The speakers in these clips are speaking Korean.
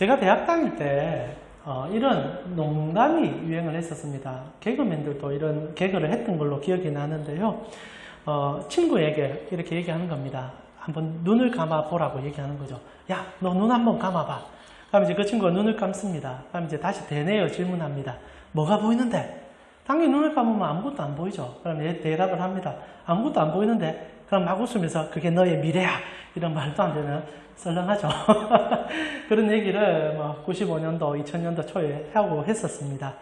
제가 대학 다닐 때 이런 농담이 유행을 했었습니다. 개그맨들도 이런 개그를 했던 걸로 기억이 나는데요. 친구에게 이렇게 얘기하는 겁니다. 한번 눈을 감아 보라고 얘기하는 거죠. 야, 너 눈 한번 감아봐. 그럼 이제 그 친구가 눈을 감습니다. 그럼 이제 다시 되뇌어 질문합니다. 뭐가 보이는데? 당연히 눈을 감으면 아무것도 안 보이죠. 그럼 얘 대답을 합니다. 아무것도 안 보이는데? 그럼 막 웃으면서 그게 너의 미래야. 이런 말도 안 되는 썰렁하죠. 그런 얘기를 95년도, 2000년도 초에 하고 했었습니다.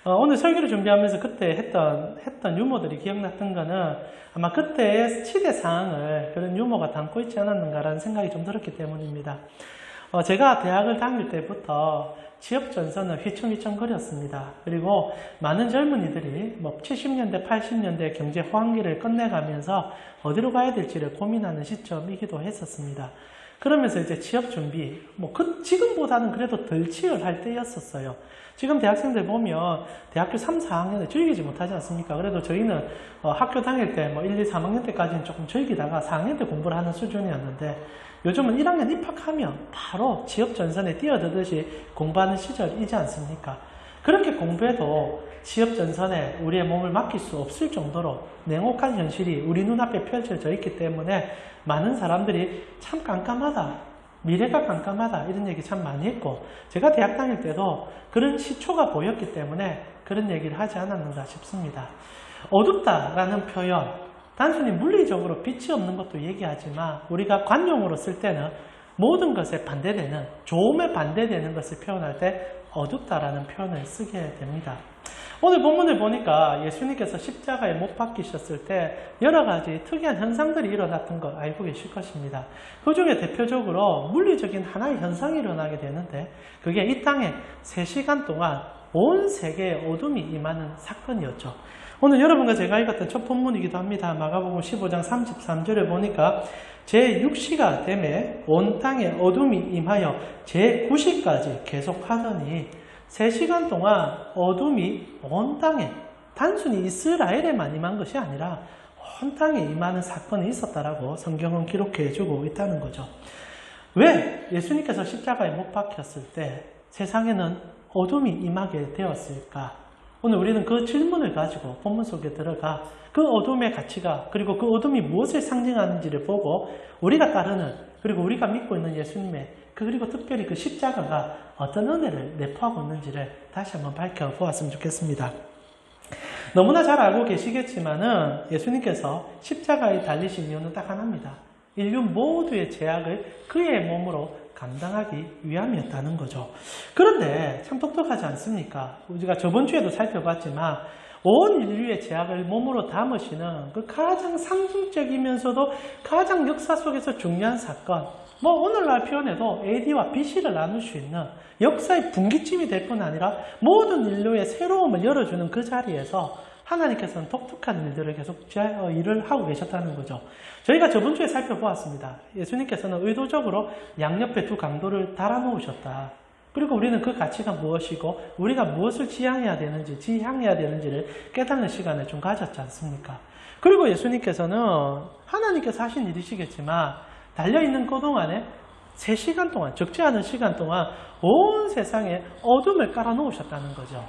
오늘 설교를 준비하면서 그때 했던 유머들이 기억났던 거는 아마 그때의 시대 상황을 그런 유머가 담고 있지 않았는가라는 생각이 좀 들었기 때문입니다. 제가 대학을 다닐 때부터 취업 전선을 휘청휘청거렸습니다. 그리고 많은 젊은이들이 70년대, 80년대 경제 호황기를 끝내가면서 어디로 가야 될지를 고민하는 시점이기도 했었습니다. 그러면서 이제 취업 준비, 지금보다는 그래도 덜 치열할 때였었어요. 지금 대학생들 보면 대학교 3, 4학년에 즐기지 못하지 않습니까? 그래도 저희는 학교 다닐 때 1, 2, 3학년 때까지는 조금 즐기다가 4학년 때 공부를 하는 수준이었는데 요즘은 1학년 입학하면 바로 취업 전선에 뛰어들듯이 공부하는 시절이지 않습니까? 그렇게 공부해도 취업 전선에 우리의 몸을 맡길 수 없을 정도로 냉혹한 현실이 우리 눈앞에 펼쳐져 있기 때문에 많은 사람들이 참 깜깜하다, 미래가 깜깜하다 이런 얘기 참 많이 했고 제가 대학 다닐 때도 그런 시초가 보였기 때문에 그런 얘기를 하지 않았는가 싶습니다. 어둡다라는 표현, 단순히 물리적으로 빛이 없는 것도 얘기하지만 우리가 관용으로 쓸 때는 모든 것에 반대되는, 좋음에 반대되는 것을 표현할 때 어둡다라는 표현을 쓰게 됩니다. 오늘 본문을 보니까 예수님께서 십자가에 못 박히셨을 때 여러 가지 특이한 현상들이 일어났던 걸 알고 계실 것입니다. 그 중에 대표적으로 물리적인 하나의 현상이 일어나게 되는데 그게 이 땅에 3시간 동안 온 세계에 어둠이 임하는 사건이었죠. 오늘 여러분과 제가 읽었던 첫 본문이기도 합니다. 마가복음 15장 33절에 보니까 제6시가 되매 온 땅에 어둠이 임하여 제9시까지 계속하더니 3시간 동안 어둠이 온 땅에, 단순히 이스라엘에만 임한 것이 아니라 온 땅에 임하는 사건이 있었다라고 성경은 기록해주고 있다는 거죠. 왜 예수님께서 십자가에 못 박혔을 때 세상에는 어둠이 임하게 되었을까? 오늘 우리는 그 질문을 가지고 본문 속에 들어가 그 어둠의 가치가 그리고 그 어둠이 무엇을 상징하는지를 보고 우리가 따르는 그리고 우리가 믿고 있는 예수님의 그리고 특별히 그 십자가가 어떤 은혜를 내포하고 있는지를 다시 한번 밝혀보았으면 좋겠습니다. 너무나 잘 알고 계시겠지만은 예수님께서 십자가에 달리신 이유는 딱 하나입니다. 인류 모두의 죄악을 그의 몸으로 감당하기 위함이었다는 거죠. 그런데 참 똑똑하지 않습니까? 우리가 저번 주에도 살펴봤지만 온 인류의 죄악을 몸으로 담으시는 그 가장 상징적이면서도 가장 역사 속에서 중요한 사건, 오늘날 표현해도 AD와 BC를 나눌 수 있는 역사의 분기점이 될 뿐 아니라 모든 인류의 새로움을 열어주는 그 자리에서 하나님께서는 독특한 일들을 계속 일을 하고 계셨다는 거죠. 저희가 저번 주에 살펴보았습니다. 예수님께서는 의도적으로 양옆에 두 강도를 달아놓으셨다. 그리고 우리는 그 가치가 무엇이고 우리가 무엇을 지향해야 되는지를 깨닫는 시간을 좀 가졌지 않습니까? 그리고 예수님께서는 하나님께서 하신 일이시겠지만 달려있는 그 동안에 3시간 동안, 적지 않은 시간 동안 온 세상에 어둠을 깔아놓으셨다는 거죠.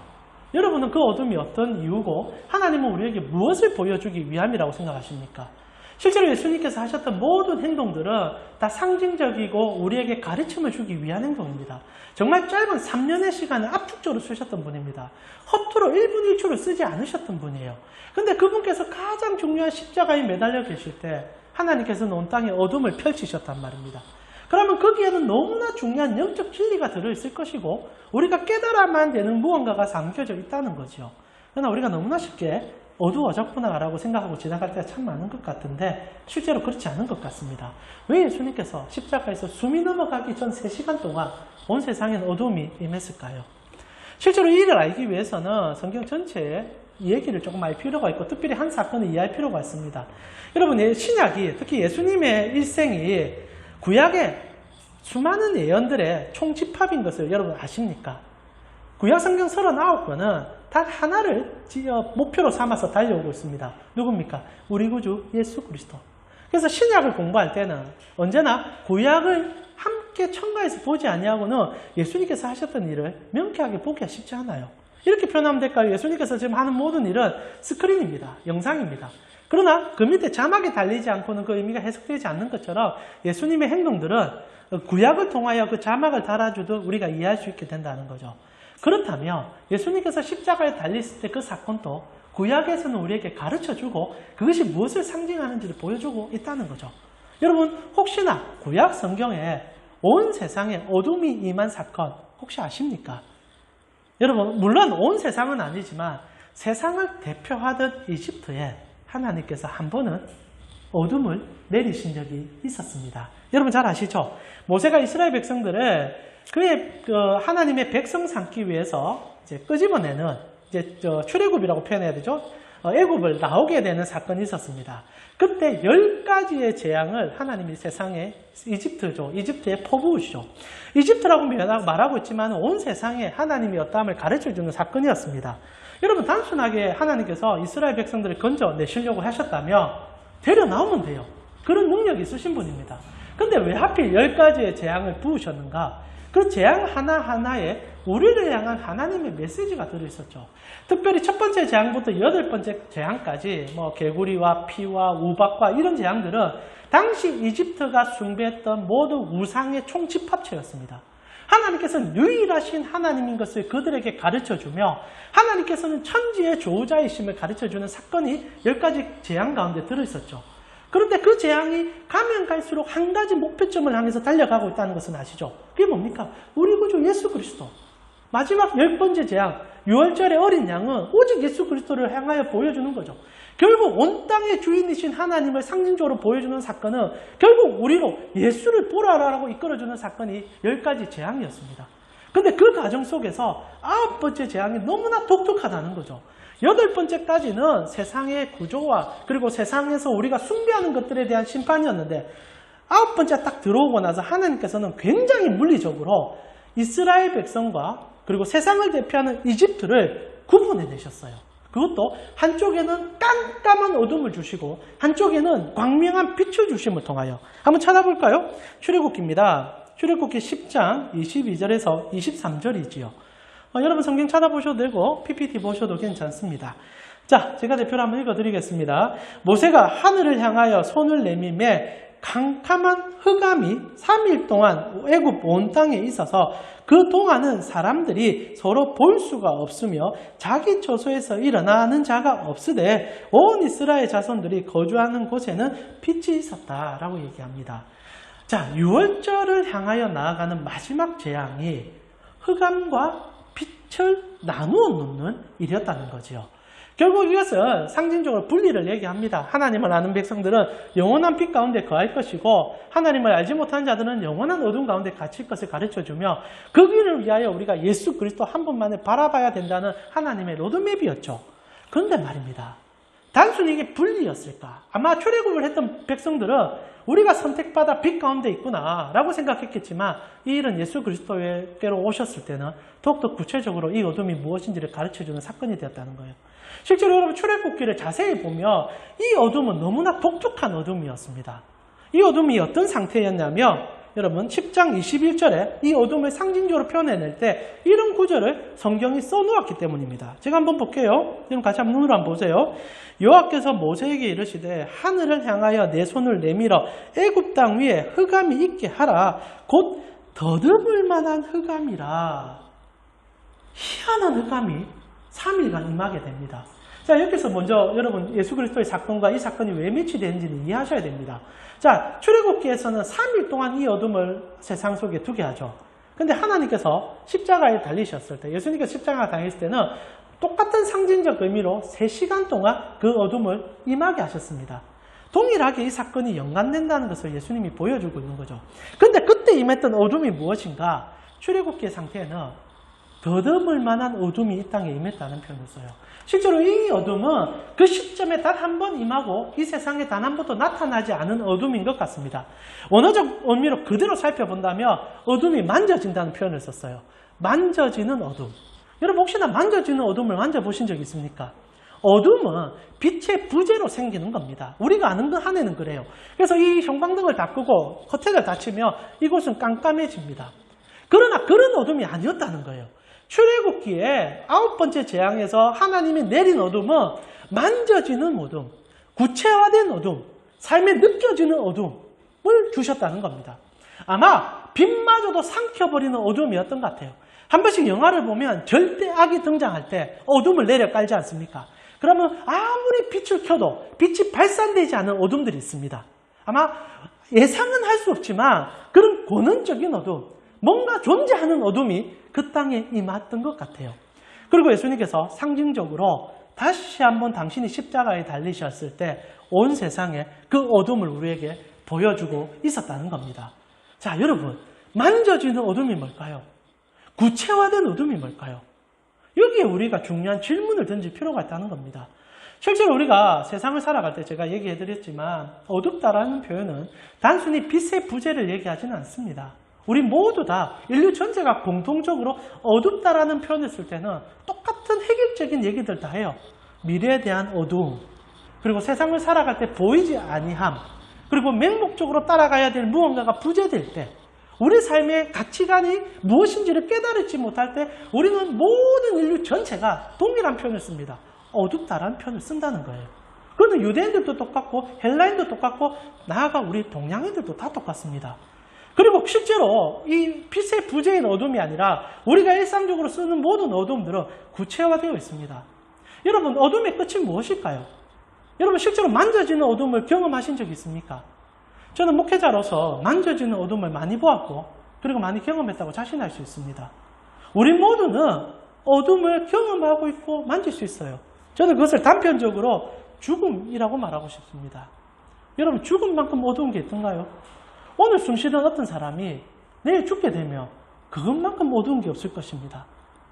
여러분은 그 어둠이 어떤 이유고 하나님은 우리에게 무엇을 보여주기 위함이라고 생각하십니까? 실제로 예수님께서 하셨던 모든 행동들은 다 상징적이고 우리에게 가르침을 주기 위한 행동입니다. 정말 짧은 3년의 시간을 압축적으로 쓰셨던 분입니다. 허투루 1분 1초를 쓰지 않으셨던 분이에요. 근데 그분께서 가장 중요한 십자가에 매달려 계실 때 하나님께서는 온 땅에 어둠을 펼치셨단 말입니다. 그러면 거기에는 너무나 중요한 영적 진리가 들어있을 것이고 우리가 깨달아만 되는 무언가가 담겨져 있다는 거죠. 그러나 우리가 너무나 쉽게 어두워졌구나 라고 생각하고 지나갈 때가 참 많은 것 같은데 실제로 그렇지 않은 것 같습니다. 왜 예수님께서 십자가에서 숨이 넘어가기 전 3시간 동안 온 세상엔 어둠이 임했을까요? 실제로 이 일을 알기 위해서는 성경 전체에 얘기를 조금 알 필요가 있고 특별히 한 사건을 이해할 필요가 있습니다. 여러분, 신약이 특히 예수님의 일생이 구약의 수많은 예언들의 총집합인 것을 여러분 아십니까? 구약 성경 39권은 단 하나를 목표로 삼아서 달려오고 있습니다. 누굽니까? 우리 구주 예수 그리스도. 그래서 신약을 공부할 때는 언제나 구약을 함께 천가에서 보지 아니하고는 예수님께서 하셨던 일을 명쾌하게 보기가 쉽지 않아요. 이렇게 표현하면 될까요? 예수님께서 지금 하는 모든 일은 스크린입니다. 영상입니다. 그러나 그 밑에 자막이 달리지 않고는 그 의미가 해석되지 않는 것처럼 예수님의 행동들은 구약을 통하여 그 자막을 달아주듯 우리가 이해할 수 있게 된다는 거죠. 그렇다면 예수님께서 십자가에 달렸을 때 그 사건도 구약에서는 우리에게 가르쳐주고 그것이 무엇을 상징하는지를 보여주고 있다는 거죠. 여러분 혹시나 구약 성경에 온 세상에 어둠이 임한 사건 혹시 아십니까? 여러분 물론 온 세상은 아니지만 세상을 대표하던 이집트에 하나님께서 한 번은 어둠을 내리신 적이 있었습니다. 여러분 잘 아시죠? 모세가 이스라엘 백성들을 그의 하나님의 백성 삼기 위해서 이제 끄집어내는 이제 출애굽이라고 표현해야 되죠. 애굽을 나오게 되는 사건이 있었습니다. 그때 10가지의 재앙을 하나님이 세상에 이집트에 퍼부으시죠. 이집트라고 말하고 있지만 온 세상에 하나님이 어떠함을 가르쳐주는 사건이었습니다. 여러분 단순하게 하나님께서 이스라엘 백성들을 건져내시려고 하셨다면 데려 나오면 돼요. 그런 능력이 있으신 분입니다. 근데 왜 하필 10가지의 재앙을 부으셨는가? 그 재앙 하나하나에 우리를 향한 하나님의 메시지가 들어있었죠. 특별히 첫 번째 재앙부터 8번째 재앙까지 개구리와 피와 우박과 이런 재앙들은 당시 이집트가 숭배했던 모든 우상의 총집합체였습니다. 하나님께서는 유일하신 하나님인 것을 그들에게 가르쳐주며 하나님께서는 천지의 조우자이심을 가르쳐주는 사건이 10가지 재앙 가운데 들어있었죠. 그런데 그 재앙이 가면 갈수록 한 가지 목표점을 향해서 달려가고 있다는 것은 아시죠? 그게 뭡니까? 우리 구주 예수 그리스도. 마지막 10번째 재앙, 6월절의 어린 양은 오직 예수 그리스도를 향하여 보여주는 거죠. 결국 온 땅의 주인이신 하나님을 상징적으로 보여주는 사건은 결국 우리로 예수를 보라라고 이끌어주는 사건이 10가지 재앙이었습니다. 근데 그 과정 속에서 9번째 재앙이 너무나 독특하다는 거죠. 8번째까지는 세상의 구조와 그리고 세상에서 우리가 숭배하는 것들에 대한 심판이었는데 9번째 딱 들어오고 나서 하나님께서는 굉장히 물리적으로 이스라엘 백성과 그리고 세상을 대표하는 이집트를 구분해내셨어요. 그것도 한쪽에는 깜깜한 어둠을 주시고 한쪽에는 광명한 빛을 주심을 통하여 한번 찾아볼까요? 출애굽기입니다. 출애굽기 10장 22절에서 23절이지요. 여러분 성경 찾아보셔도 되고 PPT 보셔도 괜찮습니다. 자, 제가 대표로 한번 읽어드리겠습니다. 모세가 하늘을 향하여 손을 내밀매 캄캄한 흑암이 3일 동안 애굽 온 땅에 있어서 그 동안은 사람들이 서로 볼 수가 없으며 자기 처소에서 일어나는 자가 없으되 온 이스라엘 자손들이 거주하는 곳에는 빛이 있었다라고 얘기합니다. 자, 6월절을 향하여 나아가는 마지막 재앙이 흑암과 빛을 나누어 놓는 일이었다는 거지요. 결국 이것은 상징적으로 분리를 얘기합니다. 하나님을 아는 백성들은 영원한 빛 가운데 거할 것이고 하나님을 알지 못하는 자들은 영원한 어둠 가운데 갇힐 것을 가르쳐주며 그 길을 위하여 우리가 예수 그리스도 한 분만을 바라봐야 된다는 하나님의 로드맵이었죠. 그런데 말입니다. 단순히 이게 분리였을까? 아마 출애굽을 했던 백성들은 우리가 선택받아 빛 가운데 있구나 라고 생각했겠지만 이 일은 예수 그리스도께로 오셨을 때는 더욱더 구체적으로 이 어둠이 무엇인지를 가르쳐주는 사건이 되었다는 거예요. 실제로 여러분 출애굽기를 자세히 보면 이 어둠은 너무나 독특한 어둠이었습니다. 이 어둠이 어떤 상태였냐면 여러분 10장 21절에 이 어둠을 상징적으로 표현해낼 때 이런 구절을 성경이 써놓았기 때문입니다. 제가 한번 볼게요. 여러분 같이 한번 눈으로 한번 보세요. 여호와께서 모세에게 이르시되 하늘을 향하여 내 손을 내밀어 애굽 땅 위에 흑암이 있게 하라. 곧 더듬을 만한 흑암이라. 희한한 흑암이 3일간 임하게 됩니다. 자, 여기서 먼저 여러분 예수 그리스도의 사건과 이 사건이 왜 매치되는지는 이해하셔야 됩니다. 자, 출애굽기에서는 3일 동안 이 어둠을 세상 속에 두게 하죠. 근데 하나님께서 십자가에 달리셨을 때, 예수님께서 십자가에 달렸을 때는 똑같은 상징적 의미로 3시간 동안 그 어둠을 임하게 하셨습니다. 동일하게 이 사건이 연관된다는 것을 예수님이 보여주고 있는 거죠. 근데 그때 임했던 어둠이 무엇인가? 출애굽기의 상태에는 더듬을 만한 어둠이 이 땅에 임했다는 표현을 써요. 실제로 이 어둠은 그 시점에 단 한 번 임하고 이 세상에 단 한 번도 나타나지 않은 어둠인 것 같습니다. 원어적 의미로 그대로 살펴본다면 어둠이 만져진다는 표현을 썼어요. 만져지는 어둠. 여러분 혹시나 만져지는 어둠을 만져보신 적 있습니까? 어둠은 빛의 부재로 생기는 겁니다. 우리가 아는 그 한에는 그래요. 그래서 이 형광등을 다 끄고 커튼을 닫히면 이곳은 깜깜해집니다. 그러나 그런 어둠이 아니었다는 거예요. 출애굽기에 9번째 재앙에서 하나님이 내린 어둠은 만져지는 어둠, 구체화된 어둠, 삶에 느껴지는 어둠을 주셨다는 겁니다. 아마 빛마저도 삼켜버리는 어둠이었던 것 같아요. 한 번씩 영화를 보면 절대 악이 등장할 때 어둠을 내려 깔지 않습니까? 그러면 아무리 빛을 켜도 빛이 발산되지 않은 어둠들이 있습니다. 아마 예상은 할 수 없지만 그런 권능적인 어둠, 뭔가 존재하는 어둠이 그 땅에 임했던 것 같아요. 그리고 예수님께서 상징적으로 다시 한번 당신이 십자가에 달리셨을 때 온 세상에 그 어둠을 우리에게 보여주고 있었다는 겁니다. 자, 여러분, 만져지는 어둠이 뭘까요? 구체화된 어둠이 뭘까요? 여기에 우리가 중요한 질문을 던질 필요가 있다는 겁니다. 실제로 우리가 세상을 살아갈 때 제가 얘기해드렸지만 어둡다라는 표현은 단순히 빛의 부재를 얘기하지는 않습니다. 우리 모두 다 인류 전체가 공통적으로 어둡다라는 표현을 쓸 때는 똑같은 획일적인 얘기들 다 해요. 미래에 대한 어두움, 그리고 세상을 살아갈 때 보이지 아니함, 그리고 맹목적으로 따라가야 될 무언가가 부재될 때, 우리 삶의 가치관이 무엇인지를 깨달지 못할 때 우리는 모든 인류 전체가 동일한 표현을 씁니다. 어둡다라는 표현을 쓴다는 거예요. 그런데 유대인들도 똑같고 헬라인도 똑같고 나아가 우리 동양인들도 다 똑같습니다. 그리고 실제로 이 빛의 부재인 어둠이 아니라 우리가 일상적으로 쓰는 모든 어둠들은 구체화되어 있습니다. 여러분, 어둠의 끝이 무엇일까요? 여러분, 실제로 만져지는 어둠을 경험하신 적이 있습니까? 저는 목회자로서 만져지는 어둠을 많이 보았고 그리고 많이 경험했다고 자신할 수 있습니다. 우리 모두는 어둠을 경험하고 있고 만질 수 있어요. 저는 그것을 단편적으로 죽음이라고 말하고 싶습니다. 여러분, 죽음만큼 어두운 게 있던가요? 오늘 숨쉬던 어떤 사람이 내일 죽게 되면 그것만큼 어두운 게 없을 것입니다.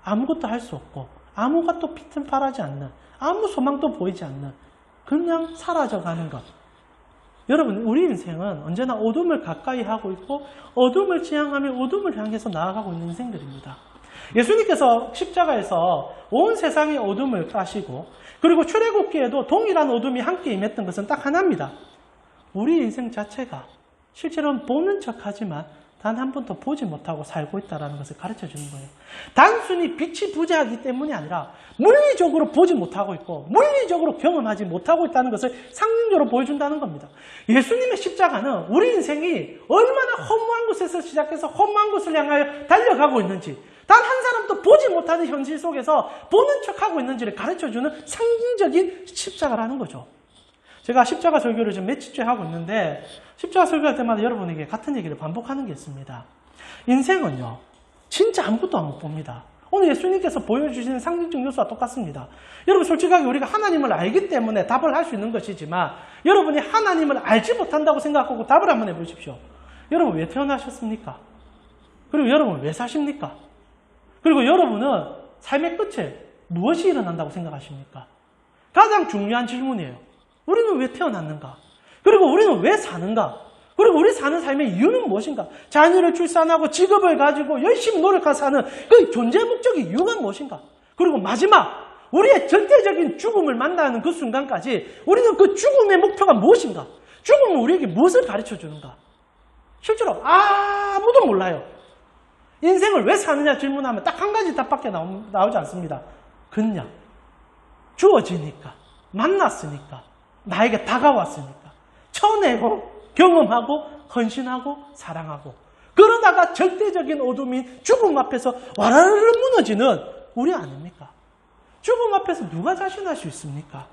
아무것도 할 수 없고 아무것도 빛은 발하지 않는, 아무 소망도 보이지 않는, 그냥 사라져가는 것. 여러분, 우리 인생은 언제나 어둠을 가까이 하고 있고 어둠을 지향하며 어둠을 향해서 나아가고 있는 인생들입니다. 예수님께서 십자가에서 온 세상의 어둠을 까시고 그리고 출애굽기에도 동일한 어둠이 함께 임했던 것은 딱 하나입니다. 우리 인생 자체가 실제로는 보는 척하지만 단 한 번도 보지 못하고 살고 있다는 것을 가르쳐 주는 거예요. 단순히 빛이 부재하기 때문이 아니라 물리적으로 보지 못하고 있고 물리적으로 경험하지 못하고 있다는 것을 상징적으로 보여준다는 겁니다. 예수님의 십자가는 우리 인생이 얼마나 허무한 곳에서 시작해서 허무한 곳을 향하여 달려가고 있는지, 단 한 사람도 보지 못하는 현실 속에서 보는 척하고 있는지를 가르쳐주는 상징적인 십자가라는 거죠. 제가 십자가 설교를 지금 며칠째 하고 있는데 십자가 설교할 때마다 여러분에게 같은 얘기를 반복하는 게 있습니다. 인생은요, 진짜 아무것도 안 봅니다. 오늘 예수님께서 보여주시는 상징적 요소와 똑같습니다. 여러분, 솔직하게 우리가 하나님을 알기 때문에 답을 할 수 있는 것이지만 여러분이 하나님을 알지 못한다고 생각하고 답을 한번 해보십시오. 여러분, 왜 태어나셨습니까? 그리고 여러분, 왜 사십니까? 그리고 여러분은 삶의 끝에 무엇이 일어난다고 생각하십니까? 가장 중요한 질문이에요. 우리는 왜 태어났는가? 그리고 우리는 왜 사는가? 그리고 우리 사는 삶의 이유는 무엇인가? 자녀를 출산하고 직업을 가지고 열심히 노력하고 사는 그 존재 목적의 이유가 무엇인가? 그리고 마지막, 우리의 절대적인 죽음을 만나는 그 순간까지 우리는 그 죽음의 목표가 무엇인가? 죽음은 우리에게 무엇을 가르쳐 주는가? 실제로 아무도 몰라요. 인생을 왜 사느냐 질문하면 딱 한 가지 답밖에 나오지 않습니다. 그냥 주어지니까, 만났으니까, 나에게 다가왔으니까, 쳐내고 경험하고 헌신하고 사랑하고, 그러다가 절대적인 어둠인 죽음 앞에서 와라르르 무너지는 우리 아닙니까? 죽음 앞에서 누가 자신할 수 있습니까?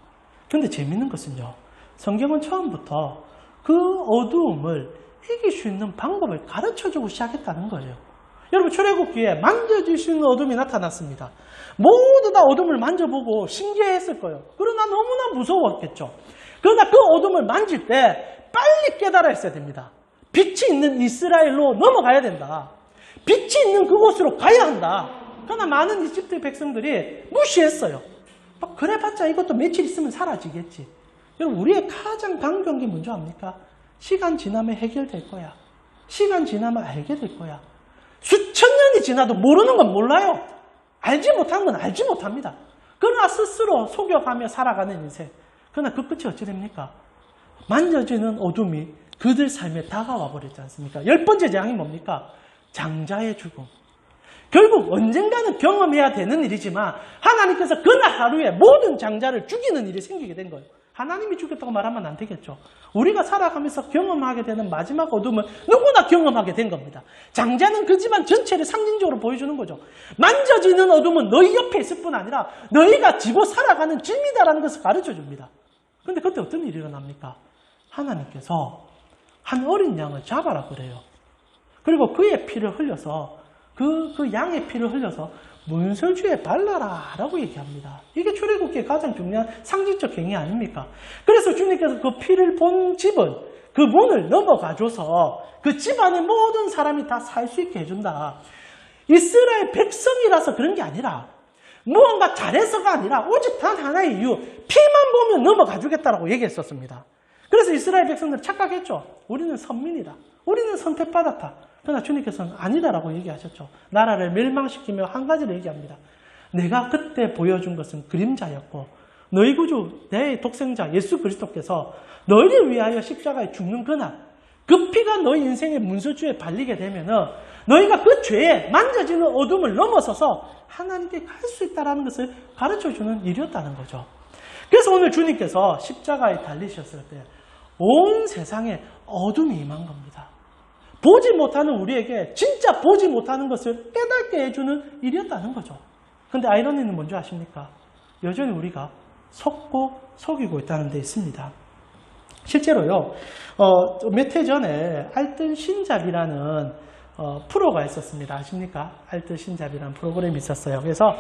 그런데 재밌는 것은요, 성경은 처음부터 그 어두움을 이길 수 있는 방법을 가르쳐주고 시작했다는 거예요. 여러분, 출애굽기에 만져질 수 있는 어둠이 나타났습니다. 모두 다 어둠을 만져보고 신기해했을 거예요. 그러나 너무나 무서웠겠죠. 그러나 그 어둠을 만질 때 빨리 깨달아 했어야 됩니다. 빛이 있는 이스라엘로 넘어가야 된다. 빛이 있는 그곳으로 가야 한다. 그러나 많은 이집트 백성들이 무시했어요. 그래봤자 이것도 며칠 있으면 사라지겠지. 여러분, 우리의 가장 강조한 게 뭔지 압니까? 시간 지나면 해결될 거야. 시간 지나면 알게 될 거야. 수천 년이 지나도 모르는 건 몰라요. 알지 못하는 건 알지 못합니다. 그러나 스스로 속여가며 살아가는 인생. 그러나 그 끝이 어찌 됩니까? 만져지는 어둠이 그들 삶에 다가와 버렸지 않습니까? 10번째 재앙이 뭡니까? 장자의 죽음. 결국 언젠가는 경험해야 되는 일이지만 하나님께서 그날 하루에 모든 장자를 죽이는 일이 생기게 된 거예요. 하나님이 죽였다고 말하면 안 되겠죠. 우리가 살아가면서 경험하게 되는 마지막 어둠은 누구나 경험하게 된 겁니다. 장자는 그 집안 전체를 상징적으로 보여주는 거죠. 만져지는 어둠은 너희 옆에 있을 뿐 아니라 너희가 지고 살아가는 짐이다라는 것을 가르쳐 줍니다. 그런데 그때 어떤 일이 일어납니까? 하나님께서 한 어린 양을 잡아라 그래요. 그리고 그의 피를 흘려서 그 양의 피를 흘려서 문설주에 발라라 라고 얘기합니다. 이게 출애굽기의 가장 중요한 상징적 행위 아닙니까? 그래서 주님께서 그 피를 본 집은 그 문을 넘어가줘서 그 집안의 모든 사람이 다 살 수 있게 해준다. 이스라엘 백성이라서 그런 게 아니라 무언가 잘해서가 아니라 오직 단 하나의 이유, 피만 보면 넘어가주겠다라고 얘기했었습니다. 그래서 이스라엘 백성들은 착각했죠. 우리는 선민이다. 우리는 선택받았다. 그러나 주님께서는 아니다라고 얘기하셨죠. 나라를 멸망시키며 한 가지를 얘기합니다. 내가 그때 보여준 것은 그림자였고 너희 구주 내 독생자 예수 그리스도께서 너희를 위하여 십자가에 죽는 그날 그 피가 너희 인생의 문서주에 발리게 되면은 너희가 그 죄에 만져지는 어둠을 넘어서서 하나님께 갈 수 있다는 것을 가르쳐주는 일이었다는 거죠. 그래서 오늘 주님께서 십자가에 달리셨을 때 온 세상에 어둠이 임한 겁니다. 보지 못하는 우리에게 진짜 보지 못하는 것을 깨닫게 해주는 일이었다는 거죠. 근데 아이러니는 뭔지 아십니까? 여전히 우리가 속고 속이고 있다는 데 있습니다. 실제로요, 몇 해 전에 알뜰신잡이라는 프로가 있었습니다. 아십니까? 알뜰신잡이라는 프로그램이 있었어요. 그래서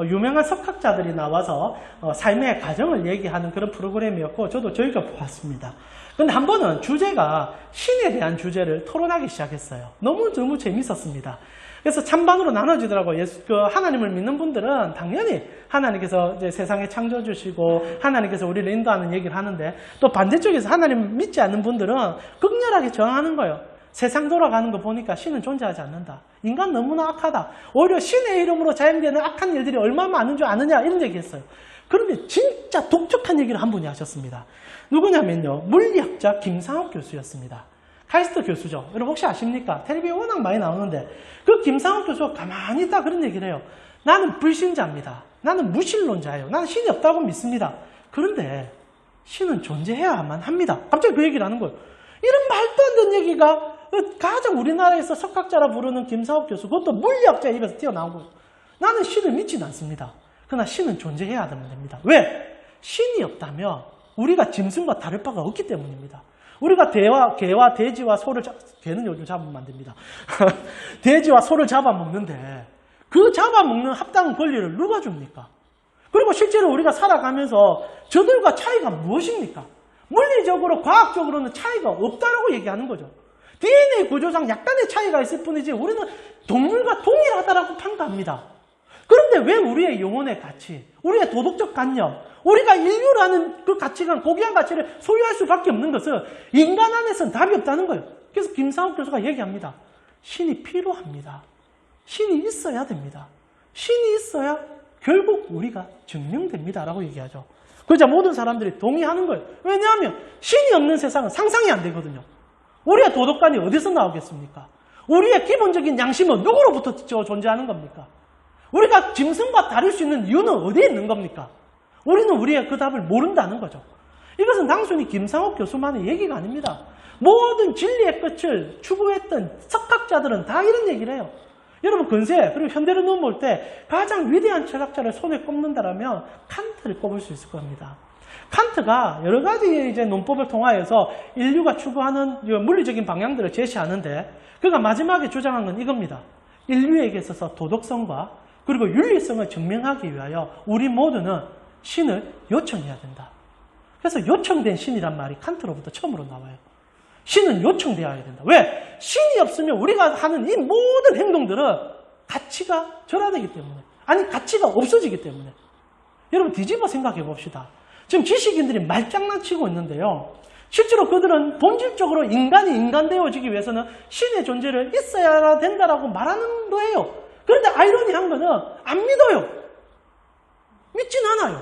유명한 석학자들이 나와서 삶의 과정을 얘기하는 그런 프로그램이었고 저도 저희가 보았습니다. 근데 한 번은 주제가 신에 대한 주제를 토론하기 시작했어요. 너무 재밌었습니다. 그래서 찬반으로 나눠지더라고요. 하나님을 믿는 분들은 당연히 하나님께서 이제 세상에 창조주시고 하나님께서 우리를 인도하는 얘기를 하는데 또 반대쪽에서 하나님 믿지 않는 분들은 극렬하게 저항하는 거예요. 세상 돌아가는 거 보니까 신은 존재하지 않는다. 인간 너무나 악하다. 오히려 신의 이름으로 자행되는 악한 일들이 얼마나 많은 줄 아느냐 이런 얘기했어요. 그런데 진짜 독특한 얘기를 한 분이 하셨습니다. 누구냐면요. 물리학자 김상욱 교수였습니다. 카이스트 교수죠. 여러분 혹시 아십니까? 텔레비에 워낙 많이 나오는데 그 김상욱 교수가 가만히 있다 그런 얘기를 해요. 나는 불신자입니다. 나는 무신론자예요. 나는 신이 없다고 믿습니다. 그런데 신은 존재해야만 합니다. 갑자기 그 얘기를 하는 거예요. 이런 말도 안 되는 얘기가 가장 우리나라에서 석학자라 부르는 김상욱 교수, 그것도 물리학자의 입에서 튀어나온 거예요. 나는 신을 믿지는 않습니다. 그러나 신은 존재해야 됩니다. 왜? 신이 없다면 우리가 짐승과 다를 바가 없기 때문입니다. 우리가 개와 돼지와 소를 개는 요즘 잡으면 안 됩니다. 돼지와 소를 잡아먹는데 그 잡아먹는 합당한 권리를 누가 줍니까? 그리고 실제로 우리가 살아가면서 저들과 차이가 무엇입니까? 물리적으로 과학적으로는 차이가 없다라고 얘기하는 거죠. DNA 구조상 약간의 차이가 있을 뿐이지 우리는 동물과 동일하다라고 평가합니다. 그런데 왜 우리의 영혼의 가치, 우리의 도덕적 관념, 우리가 인류라는 그 가치관, 고귀한 가치를 소유할 수밖에 없는 것은 인간 안에서는 답이 없다는 거예요. 그래서 김상욱 교수가 얘기합니다. 신이 필요합니다. 신이 있어야 됩니다. 신이 있어야 결국 우리가 증명됩니다라고 얘기하죠. 그러자 모든 사람들이 동의하는 거예요. 왜냐하면 신이 없는 세상은 상상이 안 되거든요. 우리의 도덕관이 어디서 나오겠습니까? 우리의 기본적인 양심은 누구로부터 존재하는 겁니까? 우리가 짐승과 다를 수 있는 이유는 어디에 있는 겁니까? 우리는 우리의 그 답을 모른다는 거죠. 이것은 단순히 김상욱 교수만의 얘기가 아닙니다. 모든 진리의 끝을 추구했던 석학자들은 다 이런 얘기를 해요. 여러분 근세 그리고 현대를 넘어올 때 가장 위대한 철학자를 손에 꼽는다라면 칸트를 꼽을 수 있을 겁니다. 칸트가 여러 가지 이제 논법을 통하여서 인류가 추구하는 물리적인 방향들을 제시하는데 그가 마지막에 주장한 건 이겁니다. 인류에게 있어서 도덕성과 그리고 윤리성을 증명하기 위하여 우리 모두는 신을 요청해야 된다. 그래서 요청된 신이란 말이 칸트로부터 처음으로 나와요. 신은 요청되어야 된다. 왜? 신이 없으면 우리가 하는 이 모든 행동들은 가치가 절하되기 때문에, 아니 가치가 없어지기 때문에. 여러분 뒤집어 생각해 봅시다. 지금 지식인들이 말장난치고 있는데요. 실제로 그들은 본질적으로 인간이 인간되어지기 위해서는 신의 존재를 있어야 된다라고 말하는 거예요. 그런데 아이러니한 거는 안 믿어요. 쉽진 않아요.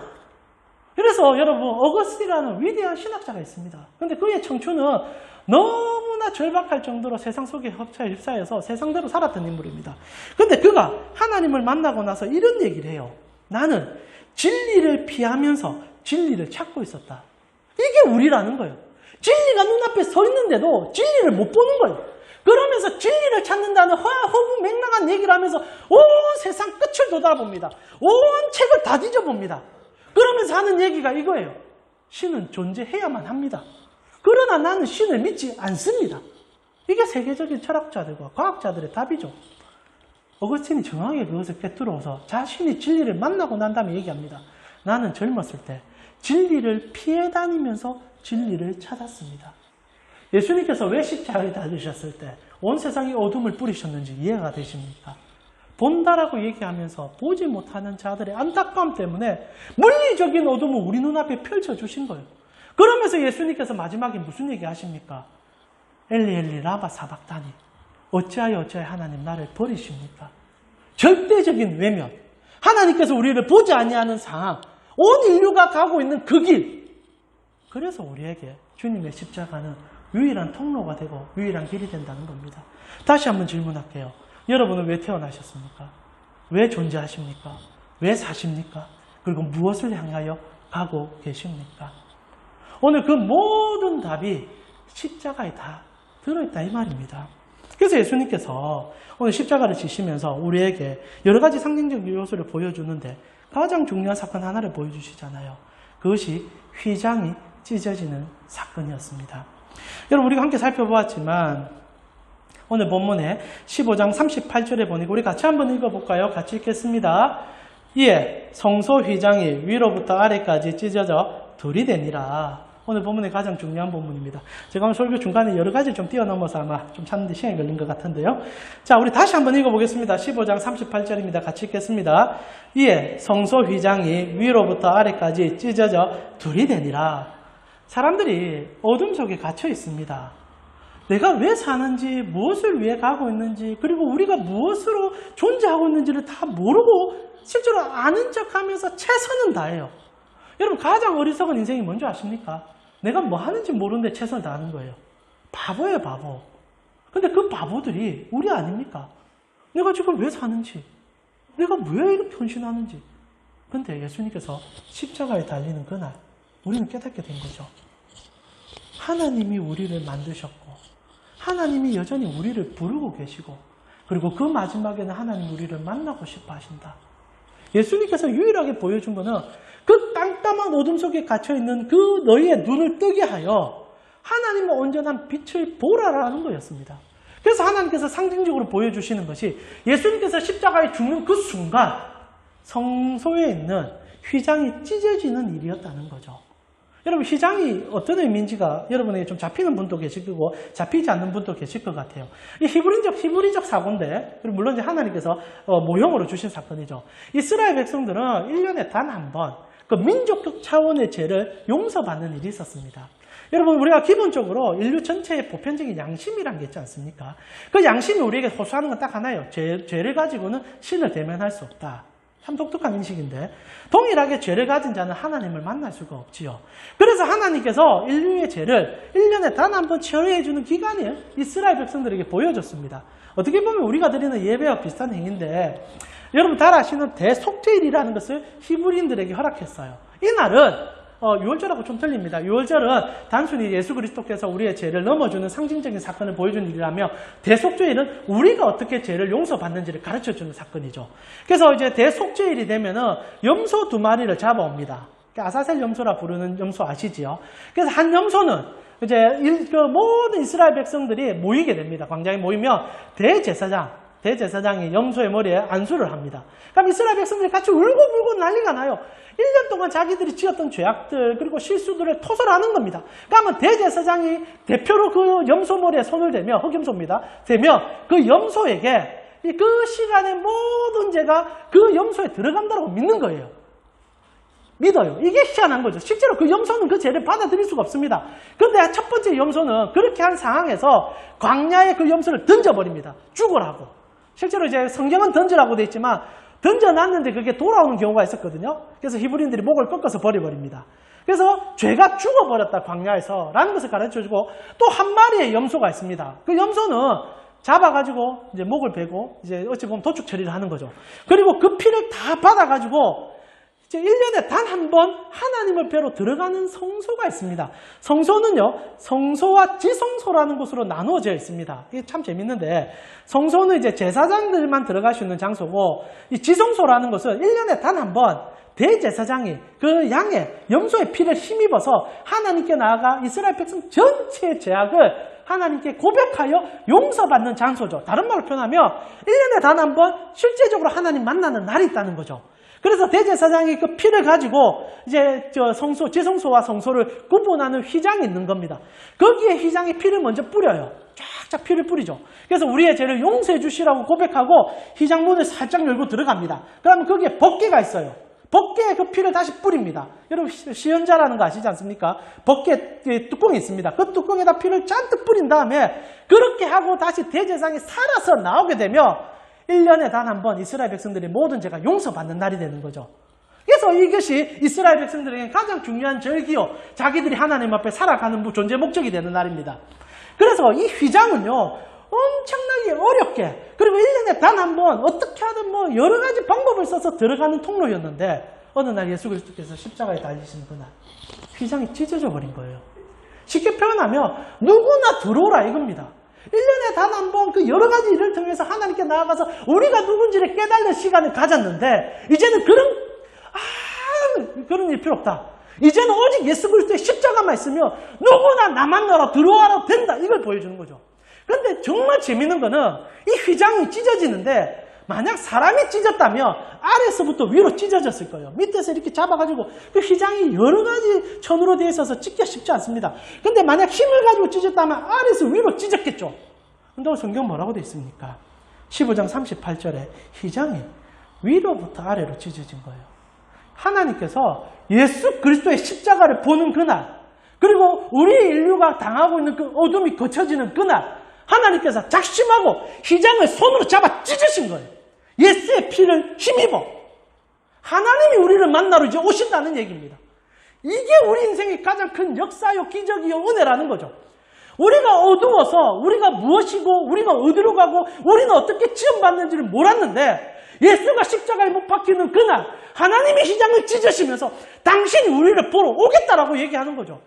그래서 여러분, 어거스틴이라는 위대한 신학자가 있습니다. 근데 그의 청춘은 너무나 절박할 정도로 세상 속에 휩싸여서 세상대로 살았던 인물입니다. 근데 그가 하나님을 만나고 나서 이런 얘기를 해요. 나는 진리를 피하면서 진리를 찾고 있었다. 이게 우리라는 거예요. 진리가 눈앞에 서 있는데도 진리를 못 보는 거예요. 그러면서 진리를 찾는다는 허무맹랑한 얘기를 하면서 온 세상 끝을 돌아봅니다. 온 책을 다 뒤져봅니다. 그러면서 하는 얘기가 이거예요. 신은 존재해야만 합니다. 그러나 나는 신을 믿지 않습니다. 이게 세계적인 철학자들과 과학자들의 답이죠. 어거스틴이 정확하게 그것을 꿰뚫어서 자신이 진리를 만나고 난 다음에 얘기합니다. 나는 젊었을 때 진리를 피해 다니면서 진리를 찾았습니다. 예수님께서 왜 십자가에 달리셨을 때 온 세상에 어둠을 뿌리셨는지 이해가 되십니까? 본다라고 얘기하면서 보지 못하는 자들의 안타까움 때문에 물리적인 어둠을 우리 눈앞에 펼쳐주신 거예요. 그러면서 예수님께서 마지막에 무슨 얘기 하십니까? 엘리 엘리 라마 사박다니 어찌하여 하나님 나를 버리십니까? 절대적인 외면, 하나님께서 우리를 보지 아니하는 상황, 온 인류가 가고 있는 그 길. 그래서 우리에게 주님의 십자가는 유일한 통로가 되고 유일한 길이 된다는 겁니다. 다시 한번 질문할게요. 여러분은 왜 태어나셨습니까? 왜 존재하십니까? 왜 사십니까? 그리고 무엇을 향하여 가고 계십니까? 오늘 그 모든 답이 십자가에 다 들어있다 이 말입니다. 그래서 예수님께서 오늘 십자가를 지시면서 우리에게 여러 가지 상징적 요소를 보여주는데 가장 중요한 사건 하나를 보여주시잖아요. 그것이 휘장이 찢어지는 사건이었습니다. 여러분, 우리가 함께 살펴보았지만 오늘 본문에 15장 38절에 보니까 우리 같이 한번 읽어볼까요? 같이 읽겠습니다. 이에 성소 휘장이 위로부터 아래까지 찢어져 둘이 되니라. 오늘 본문의 가장 중요한 본문입니다. 제가 오늘 설교 중간에 여러 가지 좀 뛰어넘어서 아마 좀 찾는데 시간이 걸린 것 같은데요. 자, 우리 다시 한번 읽어보겠습니다. 15장 38절입니다. 같이 읽겠습니다. 이에 성소 휘장이 위로부터 아래까지 찢어져 둘이 되니라. 사람들이 어둠 속에 갇혀 있습니다. 내가 왜 사는지, 무엇을 위해 가고 있는지, 그리고 우리가 무엇으로 존재하고 있는지를 다 모르고 실제로 아는 척하면서 최선은 다해요. 여러분, 가장 어리석은 인생이 뭔지 아십니까? 내가 뭐 하는지 모르는데 최선을 다하는 거예요. 바보예요, 바보. 근데 그 바보들이 우리 아닙니까? 내가 지금 왜 사는지, 내가 왜 이렇게 헌신하는지. 근데 예수님께서 십자가에 달리는 그날 우리는 깨닫게 된 거죠. 하나님이 우리를 만드셨고 하나님이 여전히 우리를 부르고 계시고 그리고 그 마지막에는 하나님 우리를 만나고 싶어 하신다. 예수님께서 유일하게 보여준 거는 그 깜깜한 어둠 속에 갇혀있는 그 너희의 눈을 뜨게 하여 하나님의 온전한 빛을 보라라는 거였습니다. 그래서 하나님께서 상징적으로 보여주시는 것이 예수님께서 십자가에 죽는 그 순간 성소에 있는 휘장이 찢어지는 일이었다는 거죠. 여러분, 휘장이 어떤 의미인지가 여러분에게 좀 잡히는 분도 계실 거고 잡히지 않는 분도 계실 것 같아요. 이 히브리적 사고인데, 그리고 물론 이제 하나님께서 모형으로 주신 사건이죠. 이스라엘 백성들은 1년에 단 한 번 그 민족적 차원의 죄를 용서받는 일이 있었습니다. 여러분, 우리가 기본적으로 인류 전체의 보편적인 양심이란 게 있지 않습니까? 그 양심이 우리에게 호소하는 건 딱 하나예요. 죄를 가지고는 신을 대면할 수 없다. 참 독특한 인식인데, 동일하게 죄를 가진 자는 하나님을 만날 수가 없지요. 그래서 하나님께서 인류의 죄를 1년에 단 한 번 처리해주는 기간을 이스라엘 백성들에게 보여줬습니다. 어떻게 보면 우리가 드리는 예배와 비슷한 행위인데, 여러분 잘 아시는 대속죄일이라는 것을 히브리인들에게 허락했어요. 이날은 유월절하고 좀 틀립니다. 유월절은 단순히 예수 그리스도께서 우리의 죄를 넘어주는 상징적인 사건을 보여주는 일이라며, 대속죄일은 우리가 어떻게 죄를 용서받는지를 가르쳐주는 사건이죠. 그래서 이제 대속죄일이 되면은 염소 2마리를 잡아옵니다. 아사셀 염소라 부르는 염소 아시지요? 그래서 한 염소는 이제 모든 이스라엘 백성들이 모이게 됩니다. 광장에 모이면 대제사장이 염소의 머리에 안수를 합니다. 그럼 이스라엘 백성들이 같이 울고불고 난리가 나요. 1년 동안 자기들이 지었던 죄악들 그리고 실수들을 토설하는 겁니다. 그러면 대제사장이 대표로 그 염소 머리에 손을 대며, 흑염소입니다. 대며 그 염소에게 그 시간의 모든 죄가 그 염소에 들어간다고 믿는 거예요. 믿어요. 이게 희한한 거죠. 실제로 그 염소는 그 죄를 받아들일 수가 없습니다. 그런데 첫 번째 염소는 그렇게 한 상황에서 광야에 그 염소를 던져버립니다. 죽으라고. 실제로 이제 성경은 던지라고 되어 있지만 던져놨는데 그게 돌아오는 경우가 있었거든요. 그래서 히브리인들이 목을 꺾어서 버려버립니다. 그래서 죄가 죽어버렸다, 광야에서. 라는 것을 가르쳐주고, 또 한 마리의 염소가 있습니다. 그 염소는 잡아가지고, 이제 목을 베고, 이제 어찌 보면 도축 처리를 하는 거죠. 그리고 그 피를 다 받아가지고, 이제 1년에 단 한 번 하나님을 뵈러 들어가는 성소가 있습니다. 성소는요, 성소와 지성소라는 곳으로 나누어져 있습니다. 이게 참 재밌는데, 성소는 이제 제사장들만 들어갈 수 있는 장소고, 이 지성소라는 것은 1년에 단 한 번 대제사장이 그 양의 염소의 피를 힘입어서 하나님께 나아가 이스라엘 백성 전체의 죄악을 하나님께 고백하여 용서받는 장소죠. 다른 말로 표현하면 1년에 단 한 번 실제적으로 하나님 만나는 날이 있다는 거죠. 그래서 대제사장이 그 피를 가지고 이제 성소, 지성소와 성소를 구분하는 휘장이 있는 겁니다. 거기에 휘장이 피를 먼저 뿌려요. 쫙쫙 피를 뿌리죠. 그래서 우리의 죄를 용서해 주시라고 고백하고 휘장 문을 살짝 열고 들어갑니다. 그러면 거기에 법궤가 있어요. 법궤에 그 피를 다시 뿌립니다. 여러분 시연자라는 거 아시지 않습니까? 법궤 뚜껑이 있습니다. 그 뚜껑에다 피를 잔뜩 뿌린 다음에 그렇게 하고 다시 대제사장이 살아서 나오게 되면 1년에 단 한 번 이스라엘 백성들의 모든 죄가 용서받는 날이 되는 거죠. 그래서 이것이 이스라엘 백성들에게 가장 중요한 절기요, 자기들이 하나님 앞에 살아가는 존재 목적이 되는 날입니다. 그래서 이 휘장은요, 엄청나게 어렵게, 그리고 1년에 단 한 번 어떻게 하든 뭐 여러 가지 방법을 써서 들어가는 통로였는데, 어느 날 예수 그리스도께서 십자가에 달리신 그날 휘장이 찢어져 버린 거예요. 쉽게 표현하면 누구나 들어오라 이겁니다. 1년에 단 한 번 그 여러 가지 일을 통해서 하나님께 나아가서 우리가 누군지를 깨달는 시간을 가졌는데, 이제는 그런 일 필요 없다. 이제는 오직 예수 그리스도의 십자가만 있으면 누구나 나 만나러 들어와라 된다. 이걸 보여주는 거죠. 그런데 정말 재밌는 거는 이 휘장이 찢어지는데, 만약 사람이 찢었다면 아래서부터 위로 찢어졌을 거예요. 밑에서 이렇게 잡아가지고 그 휘장이 여러 가지 천으로 되어 있어서 찢기가 쉽지 않습니다. 근데 만약 힘을 가지고 찢었다면 아래에서 위로 찢었겠죠. 근데 성경 뭐라고 되어 있습니까? 15장 38절에 휘장이 위로부터 아래로 찢어진 거예요. 하나님께서 예수 그리스도의 십자가를 보는 그날, 그리고 우리 인류가 당하고 있는 그 어둠이 거쳐지는 그날, 하나님께서 작심하고 휘장을 손으로 잡아 찢으신 거예요. 예수의 피를 힘입어. 하나님이 우리를 만나러 이제 오신다는 얘기입니다. 이게 우리 인생의 가장 큰 역사요, 기적이요, 은혜라는 거죠. 우리가 어두워서 우리가 무엇이고 우리가 어디로 가고 우리는 어떻게 지원받는지를 몰랐는데, 예수가 십자가에 못 박히는 그날 하나님이 휘장을 찢으시면서 당신이 우리를 보러 오겠다라고 얘기하는 거죠.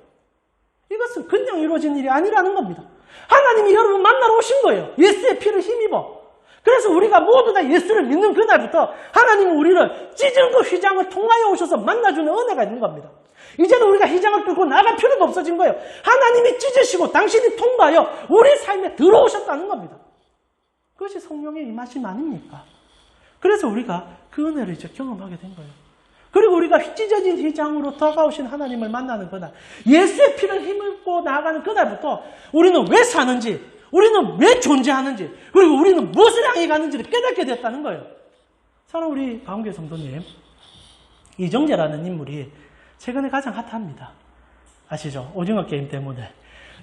이것은 그냥 이루어진 일이 아니라는 겁니다. 하나님이 여러분 만나러 오신 거예요. 예수의 피를 힘입어. 그래서 우리가 모두 다 예수를 믿는 그날부터 하나님은 우리를 찢은 그 휘장을 통하여 오셔서 만나주는 은혜가 있는 겁니다. 이제는 우리가 휘장을 끌고 나갈 필요도 없어진 거예요. 하나님이 찢으시고 당신이 통과하여 우리 삶에 들어오셨다는 겁니다. 그것이 성령의 임하심 아닙니까? 그래서 우리가 그 은혜를 이제 경험하게 된 거예요. 그리고 우리가 찢어진 휘장으로 다가오신 하나님을 만나는 그날, 예수의 피를 힘입고 나아가는 그날부터 우리는 왜 사는지, 우리는 왜 존재하는지, 그리고 우리는 무엇을 향해 가는지를 깨닫게 됐다는 거예요. 사랑하는 우리 가운데 성도님, 이정재라는 인물이 최근에 가장 핫합니다. 아시죠? 오징어 게임 때문에.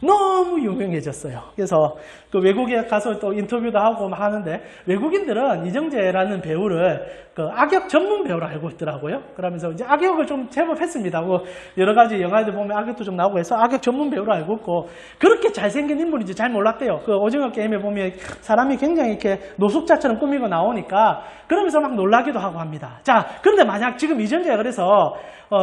너무 유명해졌어요. 그래서 그 외국에 가서 또 인터뷰도 하고 막 하는데, 외국인들은 이정재라는 배우를 그 악역 전문 배우로 알고 있더라고요. 그러면서 이제 악역을 좀 제법 했습니다. 뭐 여러 가지 영화들 보면 악역도 좀 나오고 해서 악역 전문 배우로 알고 있고, 그렇게 잘생긴 인물인지 잘 몰랐대요. 그 오징어 게임에 보면 사람이 굉장히 이렇게 노숙자처럼 꾸미고 나오니까 그러면서 막 놀라기도 하고 합니다. 자, 그런데 만약 지금 이정재가 그래서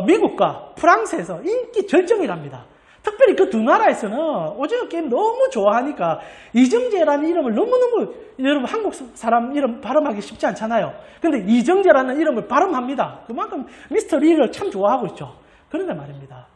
미국과 프랑스에서 인기 절정이랍니다. 특별히 그 두 나라에서는 오징어 게임 너무 좋아하니까 이정재라는 이름을 너무너무, 여러분 한국 사람 이름 발음하기 쉽지 않잖아요. 근데 이정재라는 이름을 발음합니다. 그만큼 미스터 리를 참 좋아하고 있죠. 그런데 말입니다.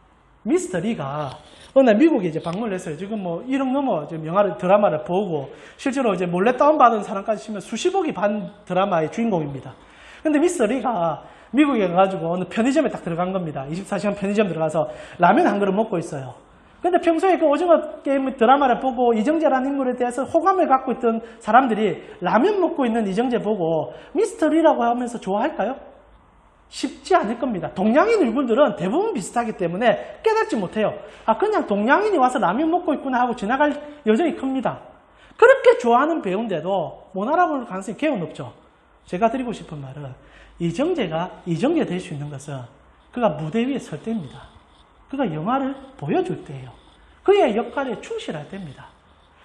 미스터 리가 어느 날 미국에 이제 방문을 했어요. 지금 뭐 1억 넘어 지금 드라마를 보고 실제로 이제 몰래 다운받은 사람까지 치면 수십억이 반 드라마의 주인공입니다. 근데 미스터 리가 미국에 가가지고 어느 편의점에 딱 들어간 겁니다. 24시간 편의점 들어가서 라면 한 그릇 먹고 있어요. 근데 평소에 그 오징어 게임 드라마를 보고 이정재라는 인물에 대해서 호감을 갖고 있던 사람들이 라면 먹고 있는 이정재 보고 미스터 리라고 하면서 좋아할까요? 쉽지 않을 겁니다. 동양인 얼굴들은 대부분 비슷하기 때문에 깨닫지 못해요. 아, 그냥 동양인이 와서 라면 먹고 있구나 하고 지나갈 여정이 큽니다. 그렇게 좋아하는 배우인데도 못 알아볼 가능성이 개운 높죠. 제가 드리고 싶은 말은 이정재가 이정재 될 수 있는 것은 그가 무대 위에 설 때입니다. 그가 영화를 보여줄 때예요. 그의 역할에 충실할 때입니다.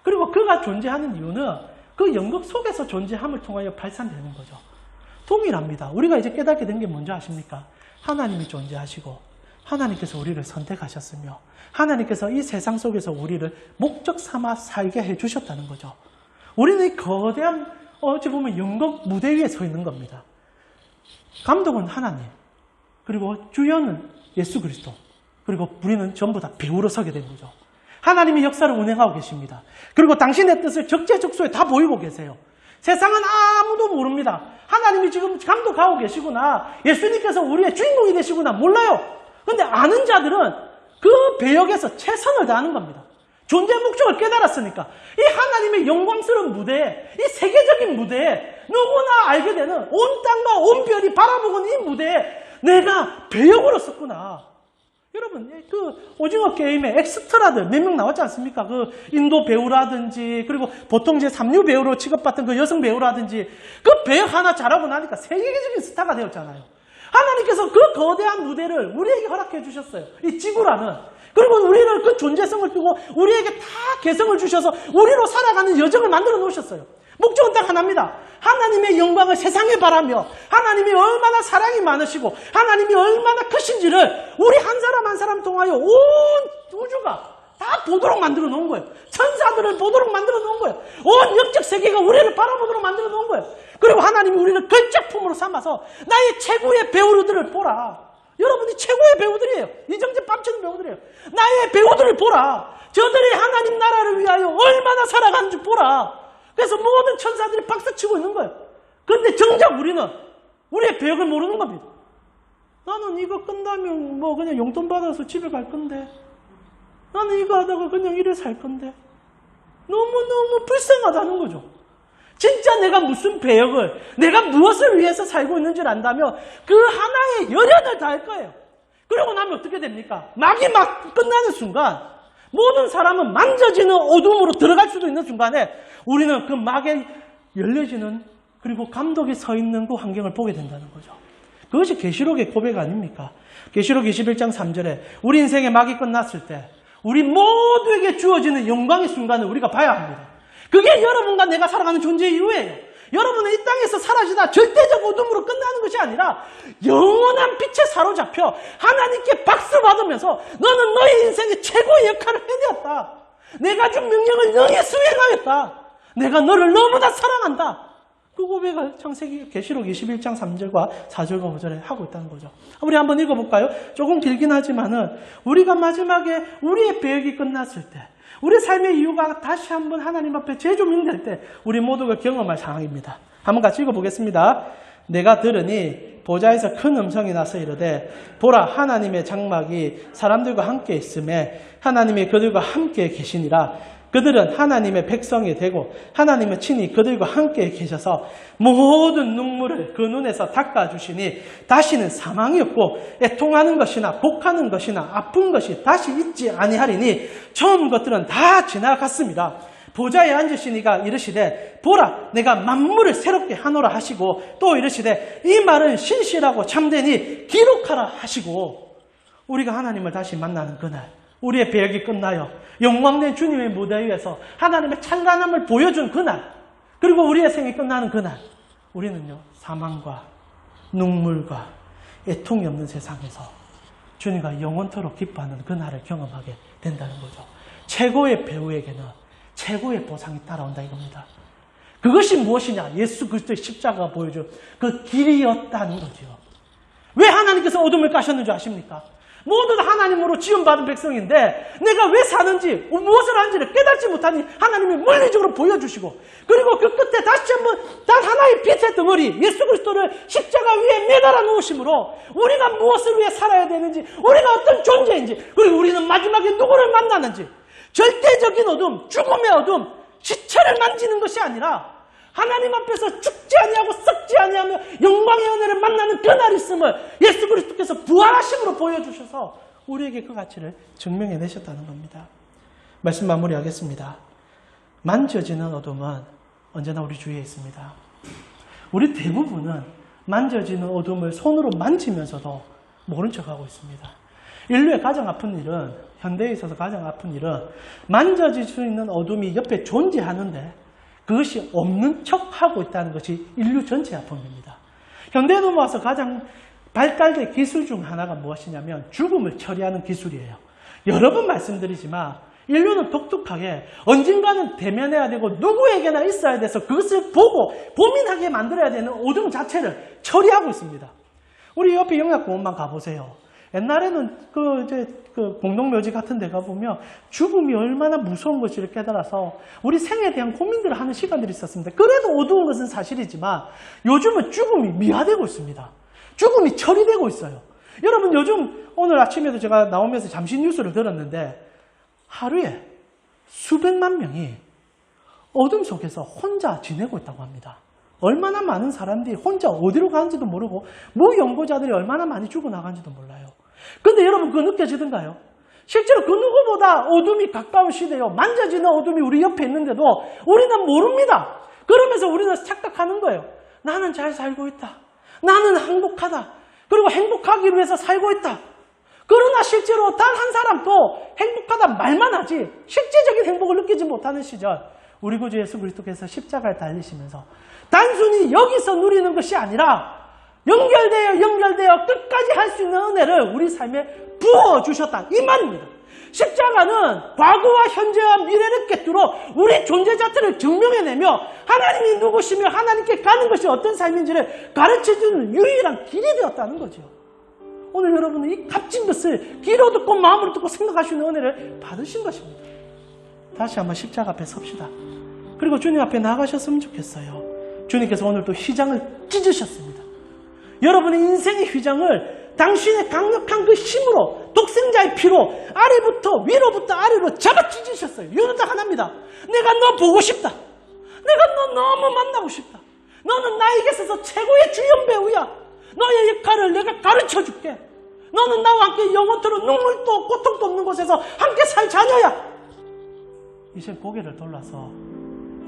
그리고 그가 존재하는 이유는 그 연극 속에서 존재함을 통하여 발산되는 거죠. 동일합니다. 우리가 이제 깨닫게 된 게 뭔지 아십니까? 하나님이 존재하시고 하나님께서 우리를 선택하셨으며 하나님께서 이 세상 속에서 우리를 목적 삼아 살게 해주셨다는 거죠. 우리는 이 거대한 어찌 보면 연극 무대 위에 서 있는 겁니다. 감독은 하나님, 그리고 주연은 예수 그리스도, 그리고 우리는 전부 다 배우로 서게 된 거죠. 하나님이 역사를 운행하고 계십니다. 그리고 당신의 뜻을 적재적소에 다 보이고 계세요. 세상은 아무도 모릅니다. 하나님이 지금 감독하고 계시구나, 예수님께서 우리의 주인공이 되시구나 몰라요. 그런데 아는 자들은 그 배역에서 최선을 다하는 겁니다. 존재 목적을 깨달았으니까 이 하나님의 영광스러운 무대에, 이 세계적인 무대에 누구나 알게 되는 온 땅과 온 별이 바라보는 이 무대에 내가 배역으로 썼구나. 여러분, 그 오징어 게임에 엑스트라들 몇 명 나왔지 않습니까? 그 인도 배우라든지, 그리고 보통 이제 삼류 배우로 취급받던 그 여성 배우라든지, 그 배역 하나 잘하고 나니까 세계적인 스타가 되었잖아요. 하나님께서 그 거대한 무대를 우리에게 허락해 주셨어요. 이 지구라는. 그리고 우리를 그 존재성을 띠고 우리에게 다 개성을 주셔서 우리로 살아가는 여정을 만들어 놓으셨어요. 목적은 딱 하나입니다. 하나님의 영광을 세상에 바라며 하나님이 얼마나 사랑이 많으시고 하나님이 얼마나 크신지를 우리 한 사람 한 사람 통하여 온 우주가 다 보도록 만들어 놓은 거예요. 천사들을 보도록 만들어 놓은 거예요. 온 역적 세계가 우리를 바라보도록 만들어 놓은 거예요. 그리고 하나님이 우리를 걸작품으로 삼아서 나의 최고의 배우들을 보라. 여러분이 최고의 배우들이에요. 이정재 빡치는 배우들이에요. 나의 배우들을 보라. 저들이 하나님 나라를 위하여 얼마나 살아가는지 보라. 그래서 모든 천사들이 박수치고 있는 거예요. 그런데 정작 우리는 우리의 배역을 모르는 겁니다. 나는 이거 끝나면 뭐 그냥 용돈 받아서 집에 갈 건데, 나는 이거 하다가 그냥 이래 살 건데, 너무너무 불쌍하다는 거죠. 진짜 내가 무슨 배역을, 내가 무엇을 위해서 살고 있는지를 안다면 그 하나의 열연을 다할 거예요. 그러고 나면 어떻게 됩니까? 막이 막 끝나는 순간 모든 사람은 만져지는 어둠으로 들어갈 수도 있는 순간에 우리는 그 막에 열려지는, 그리고 감독이 서 있는 그 환경을 보게 된다는 거죠. 그것이 계시록의 고백 아닙니까? 계시록 21장 3절에 우리 인생의 막이 끝났을 때 우리 모두에게 주어지는 영광의 순간을 우리가 봐야 합니다. 그게 여러분과 내가 살아가는 존재의 이유예요. 여러분은 이 땅에서 사라지다 절대적 어둠으로 끝나는 것이 아니라 영원한 빛에 사로잡혀 하나님께 박수 받으면서 너는 너의 인생의 최고의 역할을 해내었다. 내가 준 명령을 너희 수행하였다. 내가 너를 너무나 사랑한다. 그 고백을 창세기 계시록 21장 3절과 4절과 5절에 하고 있다는 거죠. 우리 한번 읽어볼까요? 조금 길긴 하지만은 우리가 마지막에 우리의 배역이 끝났을 때, 우리 삶의 이유가 다시 한번 하나님 앞에 재조명될 때 우리 모두가 경험할 상황입니다. 한번 같이 읽어보겠습니다. 내가 들으니 보좌에서 큰 음성이 나서 이르되 보라, 하나님의 장막이 사람들과 함께 있음에 하나님이 그들과 함께 계시니라. 그들은 하나님의 백성이 되고 하나님은 친히 그들과 함께 계셔서 모든 눈물을 그 눈에서 닦아주시니 다시는 사망이 없고 애통하는 것이나 곡하는 것이나 아픈 것이 다시 있지 아니하리니 처음 것들은 다 지나갔습니다. 보좌에 앉으시니가 이르시되 보라, 내가 만물을 새롭게 하노라 하시고 또 이르시되 이 말은 신실하고 참되니 기록하라 하시고, 우리가 하나님을 다시 만나는 그날, 우리의 배역이 끝나요 영광된 주님의 무대 위에서 하나님의 찬란함을 보여준 그날, 그리고 우리의 생이 끝나는 그날, 우리는요 사망과 눈물과 애통이 없는 세상에서 주님과 영원토록 기뻐하는 그날을 경험하게 된다는 거죠. 최고의 배우에게는 최고의 보상이 따라온다 이겁니다. 그것이 무엇이냐? 예수 그리스도의 십자가가 보여준 그 길이었다는 거죠. 왜 하나님께서 어둠을 까셨는지 아십니까? 모두 다 하나님으로 지원받은 백성인데 내가 왜 사는지, 무엇을 하는지를 깨닫지 못하니 하나님이 물리적으로 보여주시고, 그리고 그 끝에 다시 한번 단 하나의 빛의 덩어리 예수 그리스도를 십자가 위에 매달아 놓으심으로 우리가 무엇을 위해 살아야 되는지, 우리가 어떤 존재인지, 그리고 우리는 마지막에 누구를 만나는지, 절대적인 어둠, 죽음의 어둠, 시체를 만지는 것이 아니라 하나님 앞에서 죽지 아니하고 썩지 아니하며 영광의 은혜를 만나는 그날이 있음을 예수 그리스도께서 부활하심으로 보여주셔서 우리에게 그 가치를 증명해내셨다는 겁니다. 말씀 마무리하겠습니다. 만져지는 어둠은 언제나 우리 주위에 있습니다. 우리 대부분은 만져지는 어둠을 손으로 만지면서도 모른 척하고 있습니다. 인류의 가장 아픈 일은, 현대에 있어서 가장 아픈 일은 만져질 수 있는 어둠이 옆에 존재하는데 그것이 없는 척하고 있다는 것이 인류 전체의 아픔입니다. 현대에 넘어와서 가장 발달된 기술 중 하나가 무엇이냐면 죽음을 처리하는 기술이에요. 여러 번 말씀드리지만 인류는 독특하게 언젠가는 대면해야 되고 누구에게나 있어야 돼서 그것을 보고 고민하게 만들어야 되는 어둠 자체를 처리하고 있습니다. 우리 옆에 영락공원만 가보세요. 옛날에는 그 공동묘지 같은 데 가보면 죽음이 얼마나 무서운 것을 깨달아서 우리 생에 대한 고민들을 하는 시간들이 있었습니다. 그래도 어두운 것은 사실이지만 요즘은 죽음이 미화되고 있습니다. 죽음이 처리되고 있어요. 여러분 요즘 오늘 아침에도 제가 나오면서 잠시 뉴스를 들었는데 하루에 수백만 명이 어둠 속에서 혼자 지내고 있다고 합니다. 얼마나 많은 사람들이 혼자 어디로 가는지도 모르고 무연고자들이 얼마나 많이 죽어나간지도 몰라요. 근데 여러분 그거 느껴지던가요? 실제로 그 누구보다 어둠이 가까운 시대요. 만져지는 어둠이 우리 옆에 있는데도 우리는 모릅니다. 그러면서 우리는 착각하는 거예요. 나는 잘 살고 있다. 나는 행복하다. 그리고 행복하기 위해서 살고 있다. 그러나 실제로 단 한 사람도 행복하다 말만 하지 실제적인 행복을 느끼지 못하는 시절 우리 구주 예수 그리스도께서 십자가를 달리시면서 단순히 여기서 누리는 것이 아니라 연결되어 끝까지 할 수 있는 은혜를 우리 삶에 부어주셨다. 이 말입니다. 십자가는 과거와 현재와 미래를 꿰뚫어 우리 존재 자체를 증명해내며 하나님이 누구시며 하나님께 가는 것이 어떤 삶인지를 가르쳐주는 유일한 길이 되었다는 거죠. 오늘 여러분은 이 값진 것을 귀로 듣고 마음으로 듣고 생각할 수 있는 은혜를 받으신 것입니다. 다시 한번 십자가 앞에 섭시다. 그리고 주님 앞에 나가셨으면 좋겠어요. 주님께서 오늘 또 휘장을 찢으셨습니다. 여러분의 인생의 휘장을 당신의 강력한 그 힘으로 독생자의 피로 아래부터 위로부터 아래로 잡아 찢으셨어요. 이유는 딱 하나입니다. 내가 너 보고 싶다. 내가 너 너무 만나고 싶다. 너는 나에게 있어서 최고의 주연 배우야. 너의 역할을 내가 가르쳐줄게. 너는 나와 함께 영원토록 눈물도 고통도 없는 곳에서 함께 살 자녀야. 이제 고개를 돌려서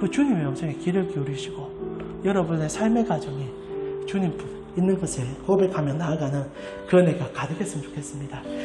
그 주님의 음성에 귀를 기울이시고 여러분의 삶의 가정이 주님 있는 것을 고백하며 나아가는 그 은혜가 가득했으면 좋겠습니다.